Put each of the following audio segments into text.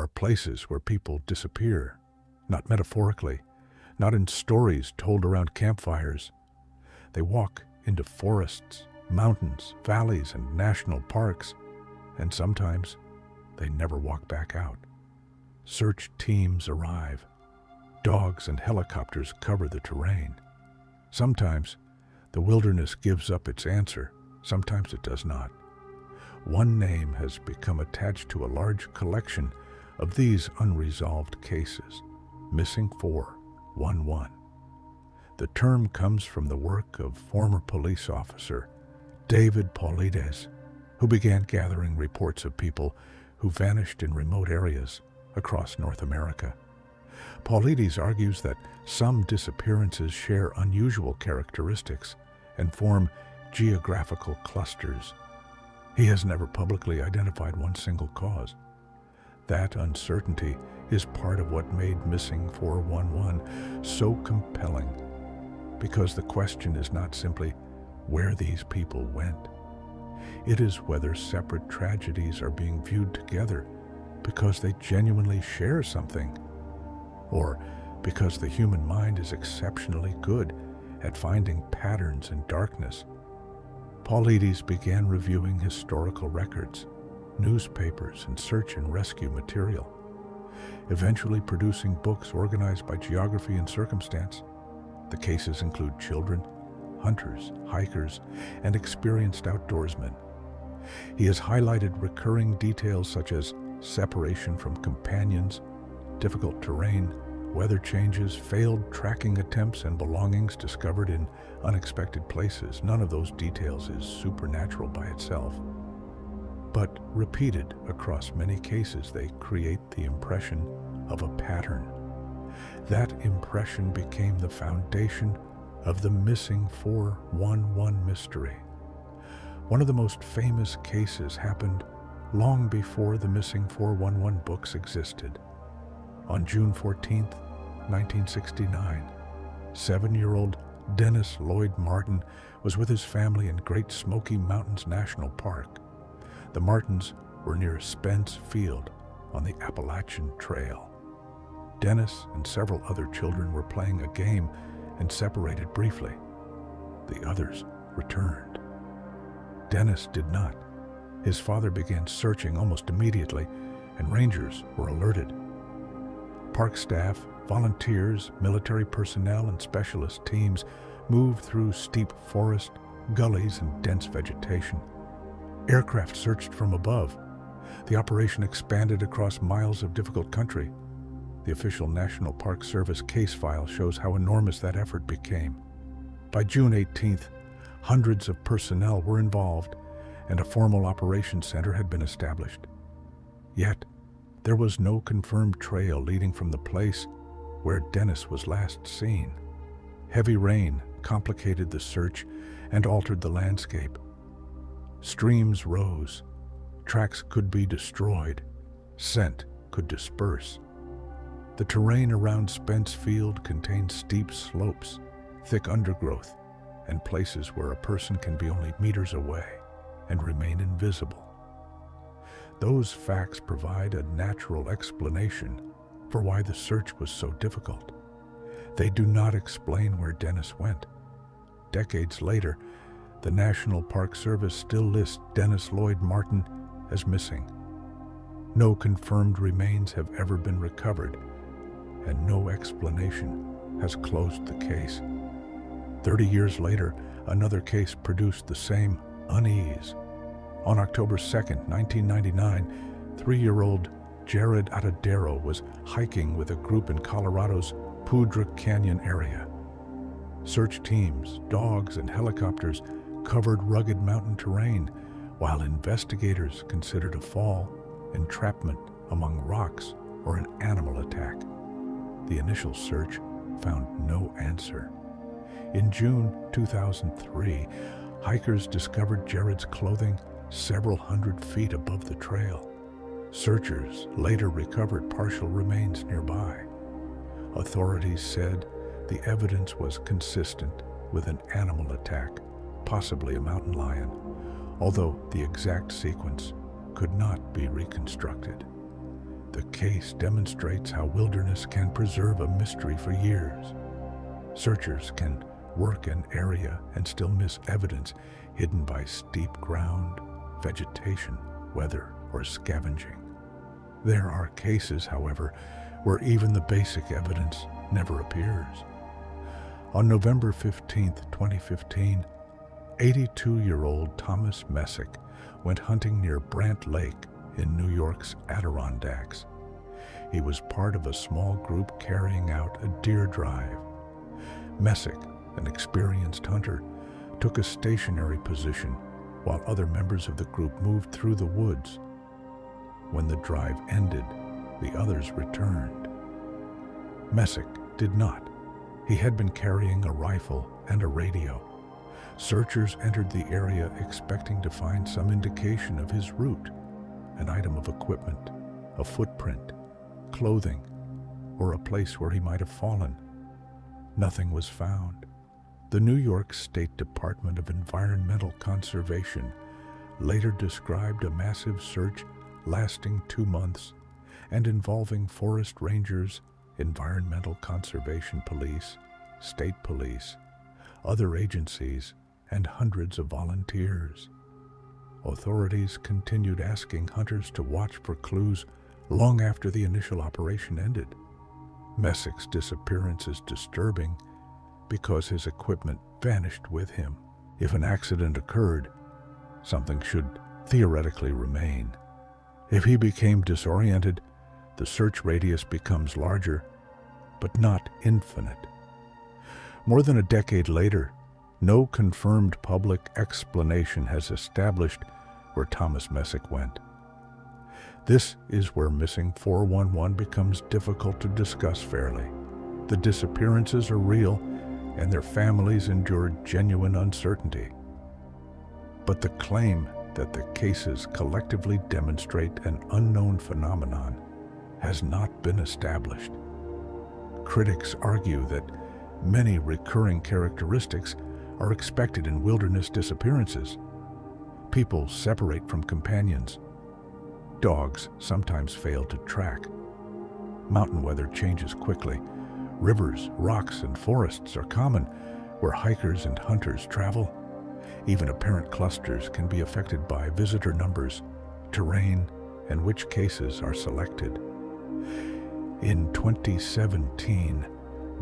are places where people disappear, not metaphorically, not in stories told around campfires. They walk into forests, mountains, valleys, and national parks, and sometimes they never walk back out. Search teams arrive. Dogs and helicopters cover the terrain. Sometimes the wilderness gives up its answer, sometimes it does not. One name has become attached to a large collection of these unresolved cases: Missing 411. The term comes from the work of former police officer David Paulides, who began gathering reports of people who vanished in remote areas across North America. Paulides argues that some disappearances share unusual characteristics and form geographical clusters. He has never publicly identified one single cause. That uncertainty is part of what made Missing 411 so compelling, because the question is not simply where these people went. It is whether separate tragedies are being viewed together because they genuinely share something, or because the human mind is exceptionally good at finding patterns in darkness. Paulides began reviewing historical records, newspapers, and search and rescue material, eventually producing books organized by geography and circumstance. The cases include children, hunters, hikers, and experienced outdoorsmen. He has highlighted recurring details such as separation from companions, difficult terrain, weather changes, failed tracking attempts, and belongings discovered in unexpected places. None of those details is supernatural by itself, but repeated across many cases, they create the impression of a pattern. That impression became the foundation of the Missing 411 mystery. One of the most famous cases happened long before the Missing 411 books existed. On June 14, 1969, 7-year-old Dennis Lloyd Martin was with his family in Great Smoky Mountains National Park. The Martins were near Spence Field on the Appalachian Trail. Dennis and several other children were playing a game and separated briefly. The others returned. Dennis did not. His father began searching almost immediately, and rangers were alerted. Park staff, volunteers, military personnel, and specialist teams moved through steep forest, gullies, and dense vegetation. Aircraft searched from above. The operation expanded across miles of difficult country. The official National Park Service case file shows how enormous that effort became. By June 18th, hundreds of personnel were involved, and a formal operations center had been established. Yet, there was no confirmed trail leading from the place where Dennis was last seen. Heavy rain complicated the search and altered the landscape. Streams rose, tracks could be destroyed, scent could disperse. The terrain around Spence Field contained steep slopes, thick undergrowth, and places where a person can be only meters away and remain invisible. Those facts provide a natural explanation for why the search was so difficult. They do not explain where Dennis went. Decades later, the National Park Service still lists Dennis Lloyd Martin as missing. No confirmed remains have ever been recovered, and no explanation has closed the case. 30 years later, another case produced the same unease. On October 2, 1999, 3-year-old Jaryd Atadero was hiking with a group in Colorado's Poudre Canyon area. Search teams, dogs, and helicopters covered rugged mountain terrain, while investigators considered a fall, entrapment among rocks, or an animal attack. The initial search found no answer. In June 2003, hikers discovered Jaryd's clothing several hundred feet above the trail. Searchers later recovered partial remains nearby. Authorities said the evidence was consistent with an animal attack, possibly a mountain lion, although the exact sequence could not be reconstructed. The case demonstrates how wilderness can preserve a mystery for years. Searchers can work an area and still miss evidence hidden by steep ground, vegetation, weather, or scavenging. There are cases, however, where even the basic evidence never appears. On November 15, 2015, 82-year-old Thomas Messick went hunting near Brant Lake in New York's Adirondacks. He was part of a small group carrying out a deer drive. Messick, an experienced hunter, took a stationary position while other members of the group moved through the woods. When the drive ended, the others returned. Messick did not. He had been carrying a rifle and a radio. Searchers entered the area expecting to find some indication of his route, an item of equipment, a footprint, clothing, or a place where he might have fallen. Nothing was found. The New York State Department of Environmental Conservation later described a massive search lasting 2 months and involving forest rangers, environmental conservation police, state police, other agencies, and hundreds of volunteers. Authorities continued asking hunters to watch for clues long after the initial operation ended. Messick's disappearance is disturbing because his equipment vanished with him. If an accident occurred, something should theoretically remain. If he became disoriented, the search radius becomes larger, but not infinite. More than a decade later, no confirmed public explanation has established where Thomas Messick went. This is where Missing 411 becomes difficult to discuss fairly. The disappearances are real, and their families endured genuine uncertainty. But the claim that the cases collectively demonstrate an unknown phenomenon has not been established. Critics argue that many recurring characteristics are expected in wilderness disappearances. People separate from companions. Dogs sometimes fail to track. Mountain weather changes quickly. Rivers, rocks, and forests are common where hikers and hunters travel. Even apparent clusters can be affected by visitor numbers, terrain, and which cases are selected. In 2017,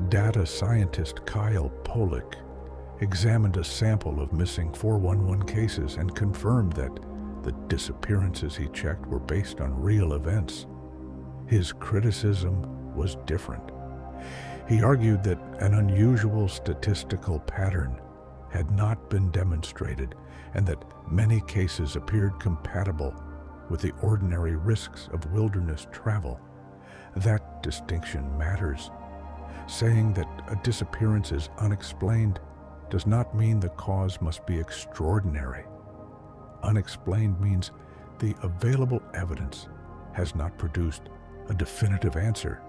data scientist Kyle Polich examined a sample of missing 411 cases and confirmed that the disappearances he checked were based on real events. His criticism was different. He argued that an unusual statistical pattern had not been demonstrated and that many cases appeared compatible with the ordinary risks of wilderness travel. That distinction matters. Saying that a disappearance is unexplained does not mean the cause must be extraordinary. Unexplained means the available evidence has not produced a definitive answer.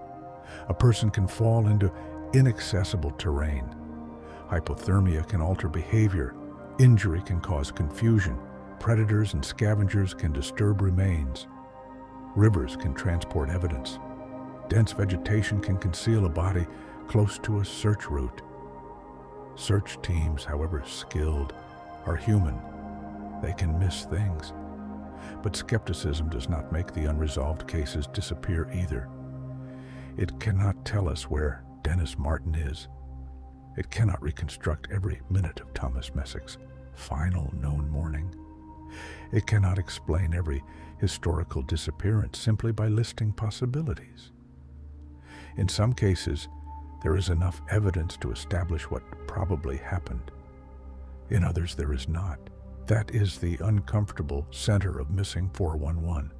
A person can fall into inaccessible terrain. Hypothermia can alter behavior. Injury can cause confusion. Predators and scavengers can disturb remains. Rivers can transport evidence. Dense vegetation can conceal a body close to a search route. Search teams, however skilled, are human. They can miss things. But skepticism does not make the unresolved cases disappear either. It cannot tell us where Dennis Martin is. It cannot reconstruct every minute of Thomas Messick's final known morning. It cannot explain every historical disappearance simply by listing possibilities. In some cases, there is enough evidence to establish what probably happened. In others, there is not. That is the uncomfortable center of Missing 411.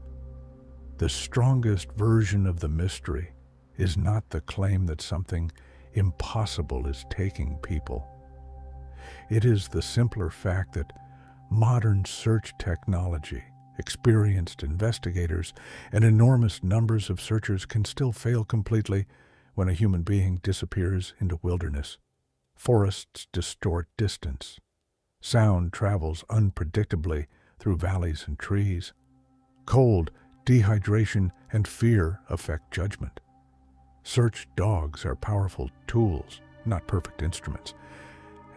The strongest version of the mystery is not the claim that something impossible is taking people. It is the simpler fact that modern search technology, experienced investigators, and enormous numbers of searchers can still fail completely when a human being disappears into wilderness. Forests distort distance. Sound travels unpredictably through valleys and trees. Cold Dehydration and fear affect judgment. Search dogs are powerful tools, not perfect instruments,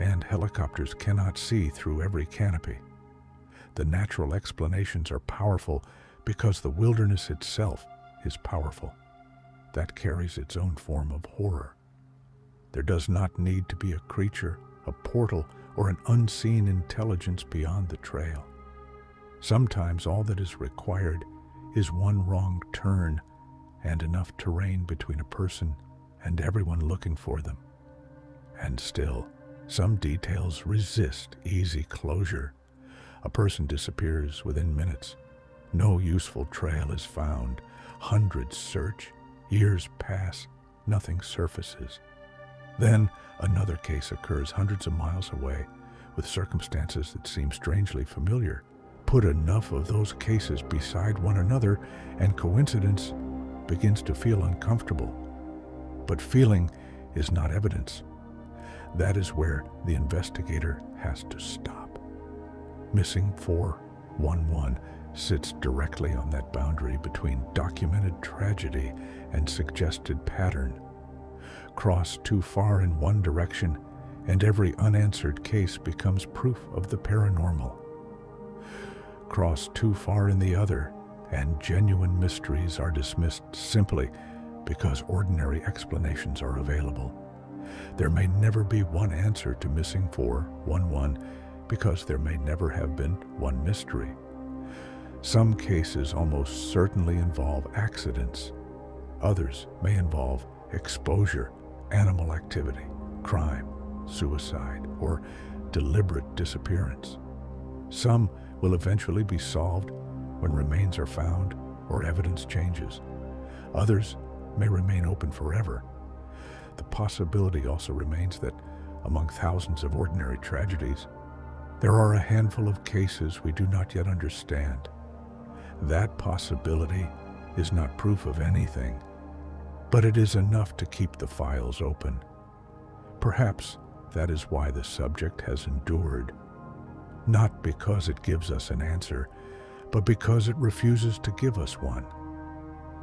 and helicopters cannot see through every canopy. The natural explanations are powerful because the wilderness itself is powerful. That carries its own form of horror. There does not need to be a creature, a portal, or an unseen intelligence beyond the trail. Sometimes all that is required is one wrong turn and enough terrain between a person and everyone looking for them. And still, some details resist easy closure. A person disappears within minutes. No useful trail is found. Hundreds search. Years pass. Nothing surfaces. Then another case occurs hundreds of miles away with circumstances that seem strangely familiar. Put enough of those cases beside one another and coincidence begins to feel uncomfortable. But feeling is not evidence. That is where the investigator has to stop. Missing 411 sits directly on that boundary between documented tragedy and suggested pattern. Cross too far in one direction, and every unanswered case becomes proof of the paranormal. Cross too far in the other, and genuine mysteries are dismissed simply because ordinary explanations are available. There may never be one answer to missing 411 because there may never have been one mystery. Some cases almost certainly involve accidents. Others may involve exposure, animal activity, crime, suicide, or deliberate disappearance. Some will eventually be solved when remains are found or evidence changes. Others may remain open forever. The possibility also remains that among thousands of ordinary tragedies, there are a handful of cases we do not yet understand. That possibility is not proof of anything, but it is enough to keep the files open. Perhaps that is why the subject has endured. Not because it gives us an answer, but because it refuses to give us one.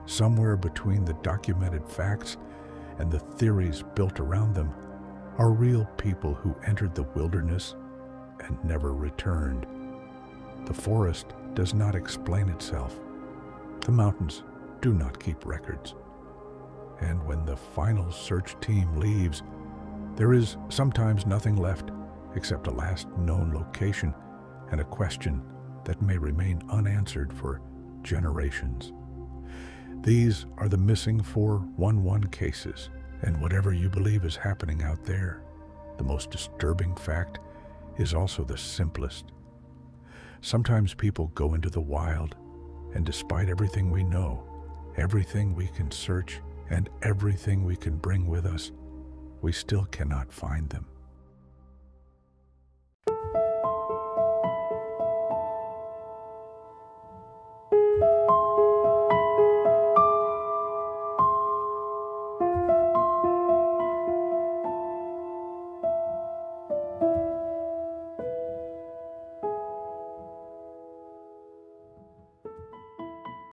Somewhere between the documented facts and the theories built around them are real people who entered the wilderness and never returned. The forest does not explain itself. The mountains do not keep records. And when the final search team leaves, there is sometimes nothing left except a last known location and a question that may remain unanswered for generations. These are the missing 411 cases, and whatever you believe is happening out there, the most disturbing fact is also the simplest. Sometimes people go into the wild, and despite everything we know, everything we can search, and everything we can bring with us, we still cannot find them.